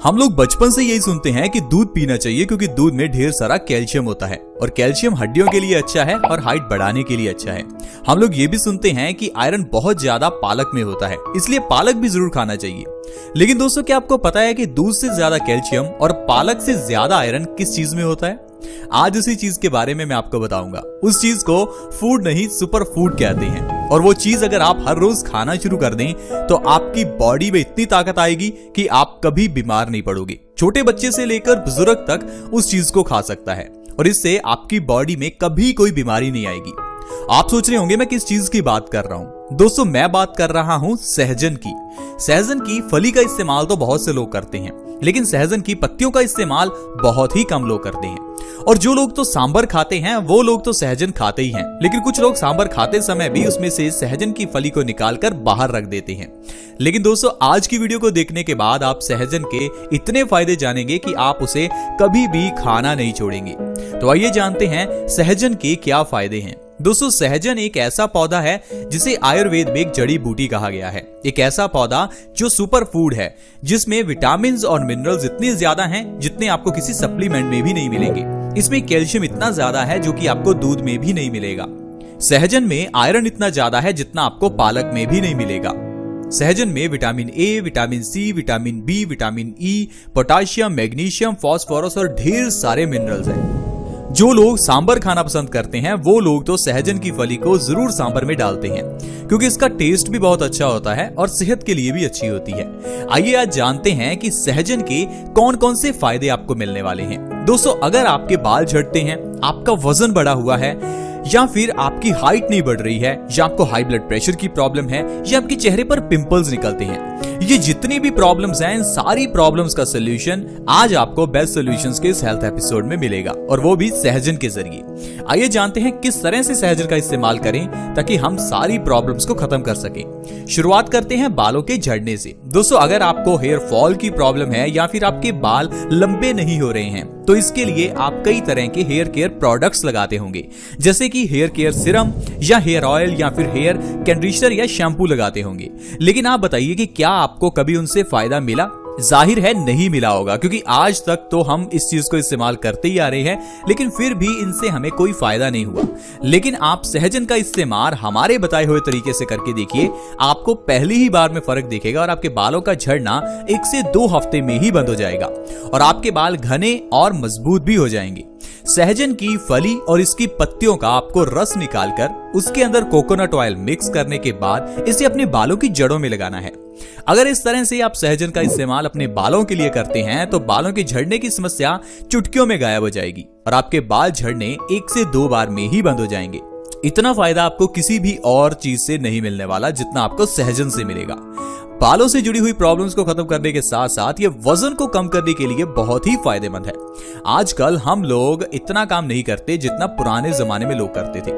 हम लोग बचपन से यही सुनते हैं कि दूध पीना चाहिए क्योंकि दूध में ढेर सारा कैल्शियम होता है और कैल्शियम हड्डियों के लिए अच्छा है और हाइट बढ़ाने के लिए अच्छा है। हम लोग ये भी सुनते हैं कि आयरन बहुत ज्यादा पालक में होता है, इसलिए पालक भी जरूर खाना चाहिए। लेकिन दोस्तों, क्या आपको पता है कि दूध से ज्यादा कैल्शियम और पालक से ज्यादा आयरन किस चीज में होता है? आज उसी चीज के बारे में मैं आपको बताऊंगा। उस चीज को फूड नहीं सुपर फूड कहते हैं और वो चीज अगर आप हर रोज खाना शुरू कर दें तो आपकी बॉडी में इतनी ताकत आएगी कि आप कभी बीमार नहीं पड़ोगे। छोटे बच्चे से लेकर बुजुर्ग तक उस चीज को खा सकता है और इससे आपकी बॉडी में कभी कोई बीमारी नहीं आएगी। आप सोच रहे होंगे मैं किस चीज की बात कर रहा हूं। दोस्तों, मैं बात कर रहा हूं सहजन की। सहजन की फली का इस्तेमाल तो बहुत से लोग करते हैं, लेकिन सहजन की पत्तियों का इस्तेमाल बहुत ही कम लोग करते हैं। और जो लोग तो सांभर खाते हैं वो लोग तो सहजन खाते ही हैं, लेकिन कुछ लोग सांभर खाते समय भी उसमें से सहजन की फली को निकालकर बाहर रख देते हैं। लेकिन दोस्तों, आज की वीडियो को देखने के बाद आप सहजन के इतने फायदे जानेंगे कि आप उसे कभी भी खाना नहीं छोड़ेंगे। तो आइए जानते हैं सहजन के क्या फायदे हैं। दोस्तों, सहजन एक ऐसा पौधा है जिसे आयुर्वेद में एक जड़ी बूटी कहा गया है। एक ऐसा पौधा जो सुपर फूड है, जिसमें विटामिन और मिनरल्स इतने ज्यादा हैं जितने आपको किसी सप्लीमेंट में भी नहीं मिलेंगे। इसमें कैल्शियम इतना ज्यादा है जो कि आपको दूध में भी नहीं मिलेगा। सहजन में आयरन इतना ज्यादा है जितना आपको पालक में भी नहीं मिलेगा। सहजन में vitamin A, vitamin C, vitamin B, vitamin E, potassium, magnesium, phosphorus और ढेर सारे मिनरल्स हैं। जो लोग सांभर खाना पसंद करते हैं वो लोग तो सहजन की फली को जरूर सांभर में डालते हैं क्योंकि इसका टेस्ट भी बहुत अच्छा होता है और सेहत के लिए भी अच्छी होती है। आइए आज जानते हैं कि सहजन के कौन कौन से फायदे आपको मिलने वाले हैं। दोस्तों, अगर आपके बाल झड़ते हैं, आपका वजन बढ़ा हुआ है, या फिर आपकी हाइट नहीं बढ़ रही है, या आपको हाई ब्लड प्रेशर की प्रॉब्लम है, या आपके चेहरे पर पिंपल्स निकलते हैं, ये जितनी भी प्रॉब्लम्स हैं, इन सारी प्रॉब्लम्स का सलूशन आज आपको बेस्ट सॉल्यूशंस के इस हेल्थ एपिसोड में मिलेगा और वो भी सहजन के जरिए। आइए जानते हैं किस तरह से सहजन का इस्तेमाल करें ताकि हम सारी प्रॉब्लम्स को खत्म कर सकें। शुरुआत करते हैं बालों के झड़ने से। दोस्तों, अगर आपको हेयर फॉल की प्रॉब्लम है या फिर आपके बाल लंबे नहीं हो रहे हैं तो इसके लिए आप कई तरह के हेयर केयर प्रोडक्ट्स लगाते होंगे, जैसे कि हेयर केयर सीरम या हेयर ऑयल या फिर हेयर कंडीशनर या शैम्पू लगाते होंगे। लेकिन आप बताइए कि क्या आपको कभी उनसे फायदा मिला? जाहिर है नहीं मिला होगा, क्योंकि आज तक तो हम इस चीज को इस्तेमाल करते ही आ रहे हैं, लेकिन फिर भी इनसे हमें कोई फायदा नहीं हुआ। लेकिन आप सहजन का इस्तेमाल हमारे बताए हुए तरीके से करके देखिए, आपको पहली ही बार में फर्क दिखेगा और आपके बालों का झड़ना 1 से 2 हफ्ते में ही बंद हो जाएगा और आपके बाल घने और मजबूत भी हो जाएंगे। सहजन की फली और इसकी पत्तियों का आपको रस निकालकर उसके अंदर कोकोनट ऑयल मिक्स करने के बाद इसे अपने बालों की जड़ों में लगाना है। अगर इस तरह से आप सहजन का इस्तेमाल अपने बालों के लिए करते हैं तो बालों के झड़ने की समस्या चुटकियों में गायब हो जाएगी और आपके बाल झड़ने 1 से 2 बार में ही बंद हो जाएंगे। इतना फायदा आपको किसी भी और चीज से नहीं मिलने वाला जितना आपको सहजन से मिलेगा। बालों से जुड़ी हुई प्रॉब्लम्स को खत्म करने के साथ साथ ये वजन को कम करने के लिए बहुत ही फायदेमंद है। आजकल हम लोग इतना काम नहीं करते जितना पुराने जमाने में लोग करते थे,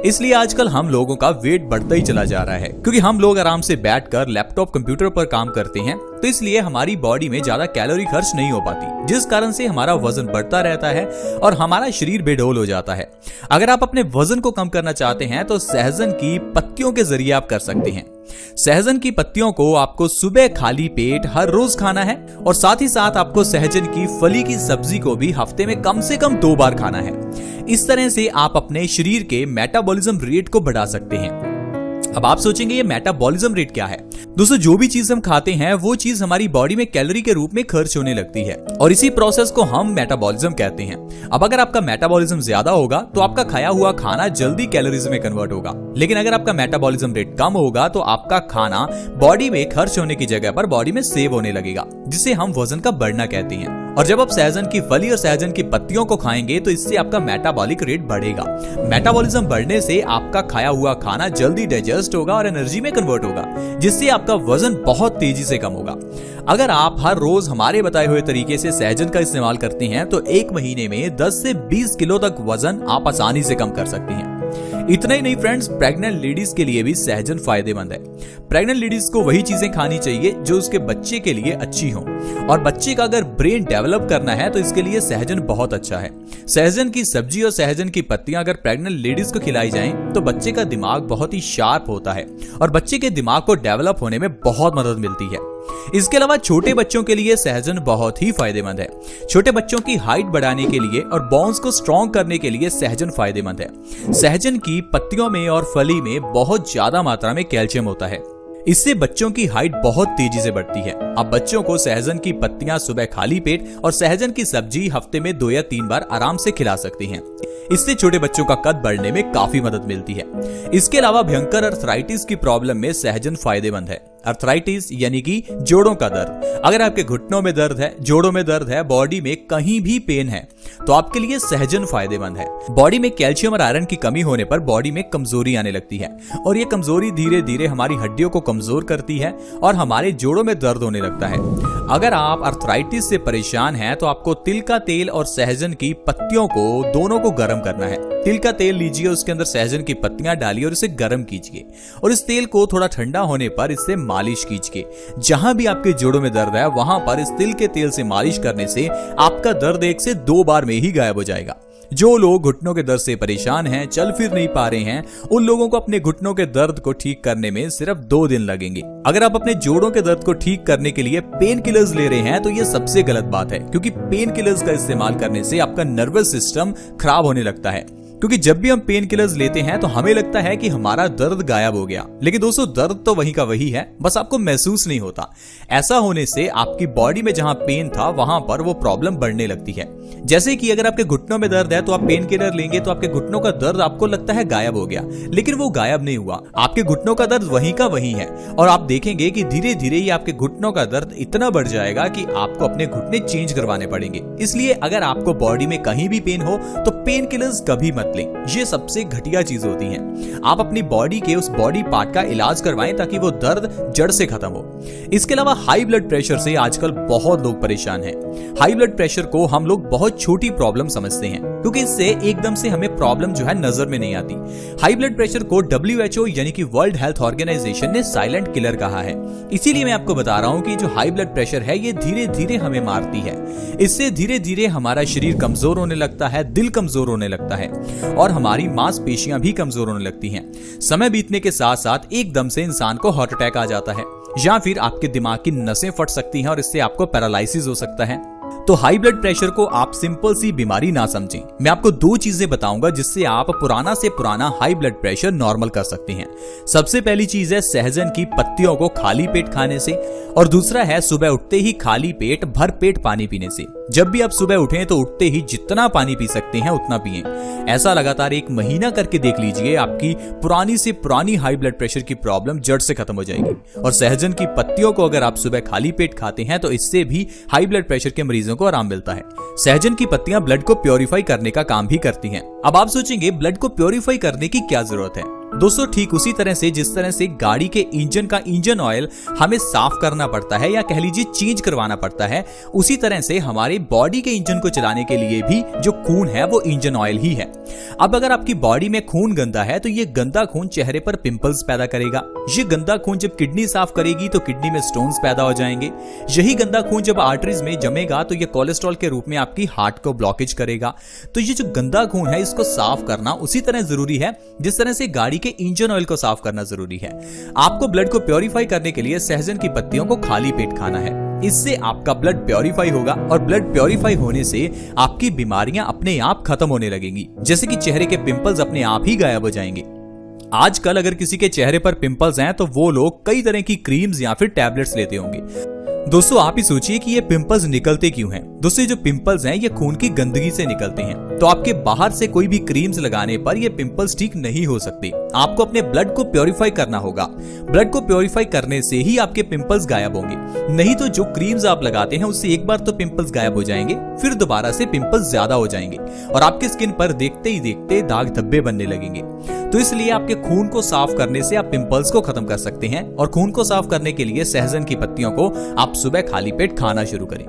इसलिए आजकल हम लोगों का वेट बढ़ता ही चला जा रहा है क्योंकि हम लोग आराम से बैठकर लैपटॉप कंप्यूटर पर काम करते हैं, तो इसलिए हमारी बॉडी में ज्यादा कैलोरी खर्च नहीं हो पाती, जिस कारण से हमारा वजन बढ़ता रहता है और हमारा शरीर बेडौल हो जाता है। अगर आप अपने वजन को कम करना चाहते हैं तो सहजन की पत्तियों के जरिए आप कर सकते हैं। सहजन की पत्तियों को आपको सुबह खाली पेट हर रोज खाना है और साथ ही साथ आपको सहजन की फली की सब्जी को भी हफ्ते में कम से कम 2 बार खाना है। इस तरह से आप अपने शरीर के मेटाबॉलिज्म रेट को बढ़ा सकते हैं। अब आप सोचेंगे ये मेटाबॉलिज्म रेट क्या है? दोस्तों, जो भी चीज हम खाते हैं वो चीज हमारी बॉडी में कैलोरी के रूप में खर्च होने लगती है और इसी प्रोसेस को हम मेटाबॉलिज्म कहते हैं। अब अगर आपका मेटाबॉलिज्म ज्यादा होगा तो आपका खाया हुआ खाना जल्दी कैलोरीज में कन्वर्ट होगा, लेकिन अगर आपका मेटाबॉलिज्म रेट कम होगा तो आपका खाना बॉडी में खर्च होने की जगह पर बॉडी में सेव होने लगेगा, जिसे हम वजन का बढ़ना कहते हैं। और जब आप सहजन की फली और सहजन की पत्तियों को खाएंगे तो इससे आपका मेटाबॉलिक रेट बढ़ेगा। मेटाबॉलिज्म बढ़ने से आपका खाया हुआ खाना जल्दी डाइजेस्ट होगा और एनर्जी में कन्वर्ट होगा, जिससे आपका वजन बहुत तेजी से कम होगा। अगर आप हर रोज हमारे बताए हुए तरीके से सहजन का इस्तेमाल करते हैं तो 1 महीने में 10 से 20 किलो तक वजन आप आसानी से कम कर सकते हैं। इतना ही नहीं फ्रेंड्स, प्रेग्नेंट लेडीज के लिए भी सहजन फायदेमंद है। प्रेग्नेंट लेडीज को वही चीजें खानी चाहिए जो उसके बच्चे के लिए अच्छी हो, और बच्चे का अगर ब्रेन डेवलप करना है तो इसके लिए सहजन बहुत अच्छा है। सहजन की सब्जी और सहजन की पत्तियां अगर प्रेग्नेंट लेडीज को खिलाई जाएं तो बच्चे का दिमाग बहुत ही शार्प होता है और बच्चे के दिमाग को डेवलप होने में बहुत मदद मिलती है। इसके अलावा छोटे बच्चों के लिए सहजन बहुत ही फायदेमंद है। छोटे बच्चों की हाइट बढ़ाने के लिए और बोन्स को स्ट्रॉन्ग करने के लिए सहजन फायदेमंद है। सहजन की पत्तियों में और फली में बहुत ज्यादा मात्रा में कैल्शियम होता है। इससे बच्चों की हाइट बहुत तेजी से बढ़ती है। आप बच्चों को सहजन की पत्तियां सुबह खाली पेट और सहजन की सब्जी हफ्ते में 2 या 3 बार आराम से खिला सकती हैं। इससे छोटे बच्चों का कद बढ़ने में काफी मदद मिलती है। इसके अलावा भयंकर अर्थराइटिस की प्रॉब्लम में सहजन फायदेमंद है। अर्थराइटिस यानी कि जोड़ों का दर्द। अगर आपके घुटनों में दर्द है, जोड़ों में दर्द है, बॉडी में कहीं भी पेन है, तो आपके लिए सहजन फायदेमंद है। बॉडी में कैल्शियम और आयरन की कमी होने पर बॉडी में कमजोरी आने लगती है और ये कमजोरी धीरे धीरे हमारी हड्डियों को कमजोर करती है और हमारे जोड़ों में दर्द होने लगता है। अगर आप अर्थराइटिस से परेशान हैं तो आपको तिल का तेल और सहजन की पत्तियों को दोनों को गर्म करना है। तिल का तेल लीजिए, उसके अंदर सहजन की पत्तियां डालिए और इसे गर्म कीजिए और इस तेल को थोड़ा ठंडा होने पर इससे मालिश कीजिए। जहां भी आपके जोड़ों में दर्द है वहां पर इस तिल के तेल से मालिश करने से आपका दर्द 1 से 2 बार में ही गायब हो जाएगा। जो लोग घुटनों के दर्द से परेशान हैं, चल फिर नहीं पा रहे हैं, उन लोगों को अपने घुटनों के दर्द को ठीक करने में सिर्फ 2 दिन लगेंगे। अगर आप अपने जोड़ों के दर्द को ठीक करने के लिए पेन किलर्स ले रहे हैं तो यह सबसे गलत बात है, क्योंकि पेन किलर्स का इस्तेमाल करने से आपका नर्वस सिस्टम खराब होने लगता है। क्योंकि जब भी हम पेन किलर्स लेते हैं तो हमें लगता है कि हमारा दर्द गायब हो गया, लेकिन दोस्तों दर्द तो वही का वही है, बस आपको महसूस नहीं होता। ऐसा होने से आपकी बॉडी में जहां पेन था वहां पर वो प्रॉब्लम बढ़ने लगती है। जैसे कि अगर आपके घुटनों में दर्द है तो आप पेन किलर लेंगे तो आपके घुटनों का दर्द आपको लगता है गायब हो गया, लेकिन वो गायब नहीं हुआ। आपके घुटनों का दर्द वही का वही है और आप देखेंगे कि धीरे धीरे ही आपके घुटनों का दर्द इतना बढ़ जाएगा कि आपको अपने घुटने चेंज करवाने पड़ेंगे। इसलिए अगर आपको बॉडी में कहीं भी पेन हो तो पेन किलर्स कभी मत लें, ये सबसे घटिया चीज होती है। आप अपनी बॉडी के उस बॉडी पार्ट का इलाज करवाएं ताकि वो दर्द जड़ से खत्म हो। इसके अलावा हाई ब्लड प्रेशर से आजकल बहुत लोग परेशान हैं। हाई ब्लड प्रेशर को हम लोग बहुत छोटी प्रॉब्लम समझते हैं, क्योंकि इससे एकदम से हमें प्रॉब्लम जो है नजर में नहीं आती। हाई ब्लड प्रेशर को WHO यानी कि वर्ल्ड हेल्थ ऑर्गेनाइजेशन ने साइलेंट किलर कहा है। इसीलिए मैं आपको बता रहा हूं कि जो हाई ब्लड प्रेशर है ये धीरे धीरे हमें मारती है। इससे धीरे धीरे हमारा शरीर कमजोर होने लगता है, दिल कमजोर होने लगता है और हमारी मांसपेशियां भी कमजोर होने लगती हैं। समय बीतने के साथ साथ एकदम से इंसान को हार्ट अटैक आ जाता है या फिर आपके दिमाग की नसें फट सकती हैं और इससे आपको पैरालिसिस हो सकता है। तो हाई ब्लड प्रेशर को आप सिंपल सी बीमारी ना समझें। मैं आपको 2 चीजें बताऊंगा जिससे आप पुराना से पुराना हाई ब्लड प्रेशर नॉर्मल कर सकते हैं। सबसे पहली चीज है सहजन की पत्तियों को खाली पेट खाने से और दूसरा है सुबह उठते ही खाली पेट भर पेट पानी पीने से। जब भी आप सुबह उठें तो उठते ही जितना पानी पी सकते हैं उतना पिएं। ऐसा लगातार 1 महीना करके देख लीजिए, आपकी पुरानी से पुरानी हाई ब्लड प्रेशर की प्रॉब्लम जड़ से खत्म हो जाएगी। और सहजन की पत्तियों को अगर आप सुबह खाली पेट खाते हैं तो इससे भी हाई ब्लड प्रेशर के मरीजों को आराम मिलता है। सहजन की पत्तियां ब्लड को प्योरीफाई करने का काम भी करती हैं। अब आप सोचेंगे ब्लड को प्योरीफाई करने की क्या जरूरत है? दोस्तों ठीक उसी तरह से जिस तरह से गाड़ी के इंजन का इंजन ऑयल हमें साफ करना पड़ता है या कह लीजिए चेंज करवाना पड़ता है, उसी तरह से हमारे बॉडी के इंजन को चलाने के लिए भी जो खून है वो इंजन ऑयल ही है। अब अगर आपकी बॉडी में खून गंदा है तो ये गंदा खून चेहरे पर पिंपल्स पैदा करेगा। ये गंदा खून जब किडनी साफ करेगी तो किडनी में स्टोन्स पैदा हो जाएंगे। यही गंदा खून जब आर्टरीज में जमेगा तो ये कोलेस्ट्रॉल के रूप में आपकी हार्ट को ब्लॉकेज करेगा। तो ये जो गंदा खून है इसको साफ करना उसी तरह जरूरी है जिस तरह से गाड़ी के इंजन ऑयल को साफ करना जरूरी है। आपको ब्लड को प्योरीफाई करने के लिए सहजन की पत्तियों को खाली पेट खाना है। इससे आपका ब्लड प्योरीफाई होगा और ब्लड प्योरीफाई होने से आपकी बीमारियां अपने आप खत्म होने लगेंगी, जैसे कि चेहरे के पिंपल्स अपने आप ही गायब हो जाएंगे। आजकल अगर किसी के चेहरे पर पिंपल्स हैं तो वो लोग कई तरह की क्रीम्स या फिर टैबलेट्स लेते होंगे। दोस्तों आप ही सोचिए कि ये पिंपल्स निकलते क्यों हैं? दोस्तों जो पिंपल्स हैं ये खून की गंदगी से निकलते हैं। तो आपके बाहर से कोई भी क्रीम्स लगाने पर ये पिंपल्स ठीक नहीं हो सकते। आपको अपने ब्लड को प्योरीफाई करना होगा। ब्लड को प्योरीफाई करने से ही आपके पिंपल्स गायब होंगे। नहीं तो जो क्रीम्स आप लगाते हैं उससे एक बार तो पिंपल्स गायब हो जाएंगे, फिर दोबारा से पिंपल्स ज्यादा हो जाएंगे और आपके स्किन पर देखते ही देखते दाग धब्बे बनने लगेंगे। तो इसलिए आपके खून को साफ करने से आप पिंपल्स को खत्म कर सकते हैं और खून को साफ करने के लिए सहजन की पत्तियों को आप सुबह खाली पेट खाना शुरू करें।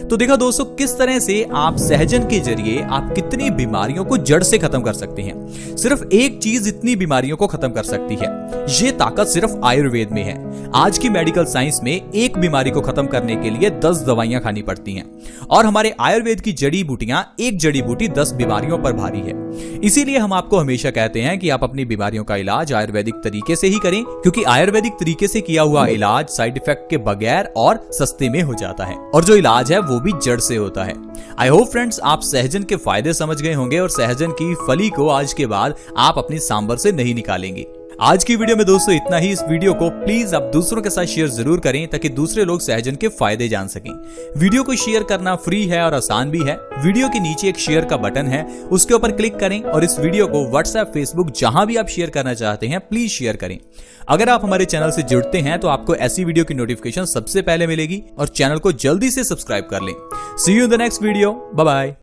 तो देखा दोस्तों किस तरह से आप सहजन के जरिए आप कितनी बीमारियों को जड़ से खत्म कर सकते हैं। सिर्फ एक चीज इतनी बीमारियों को खत्म कर सकती है, ये ताकत सिर्फ आयुर्वेद में है। आज की मेडिकल साइंस में एक बीमारी को खत्म करने के लिए 10 दवाइयां खानी पड़ती हैं और हमारे आयुर्वेद की जड़ी बूटियां एक जड़ी बूटी 10 बीमारियों पर भारी है। इसीलिए हम आपको हमेशा कहते हैं कि आप अपनी बीमारियों का इलाज आयुर्वेदिक तरीके से ही करें, क्योंकि आयुर्वेदिक तरीके से किया हुआ इलाज साइड इफेक्ट के बगैर और सस्ते में हो जाता है और जो इलाज है वो भी जड़ से होता है। आई होप फ्रेंड्स आप सहजन के फायदे समझ गए होंगे और सहजन की फली को आज के बाद आप अपनी सांभर से नहीं निकालेंगे। आज की वीडियो में दोस्तों इतना ही। इस वीडियो को प्लीज आप दूसरों के साथ शेयर जरूर करें ताकि दूसरे लोग सहजन के फायदे जान सकें। वीडियो को शेयर करना फ्री है और आसान भी है। वीडियो के नीचे एक शेयर का बटन है, उसके ऊपर क्लिक करें और इस वीडियो को व्हाट्सएप, फेसबुक जहां भी आप शेयर करना चाहते हैं प्लीज शेयर करें। अगर आप हमारे चैनल से जुड़ते हैं तो आपको ऐसी वीडियो की नोटिफिकेशन सबसे पहले मिलेगी और चैनल को जल्दी से सब्सक्राइब कर लें। See you in the next video. Bye bye.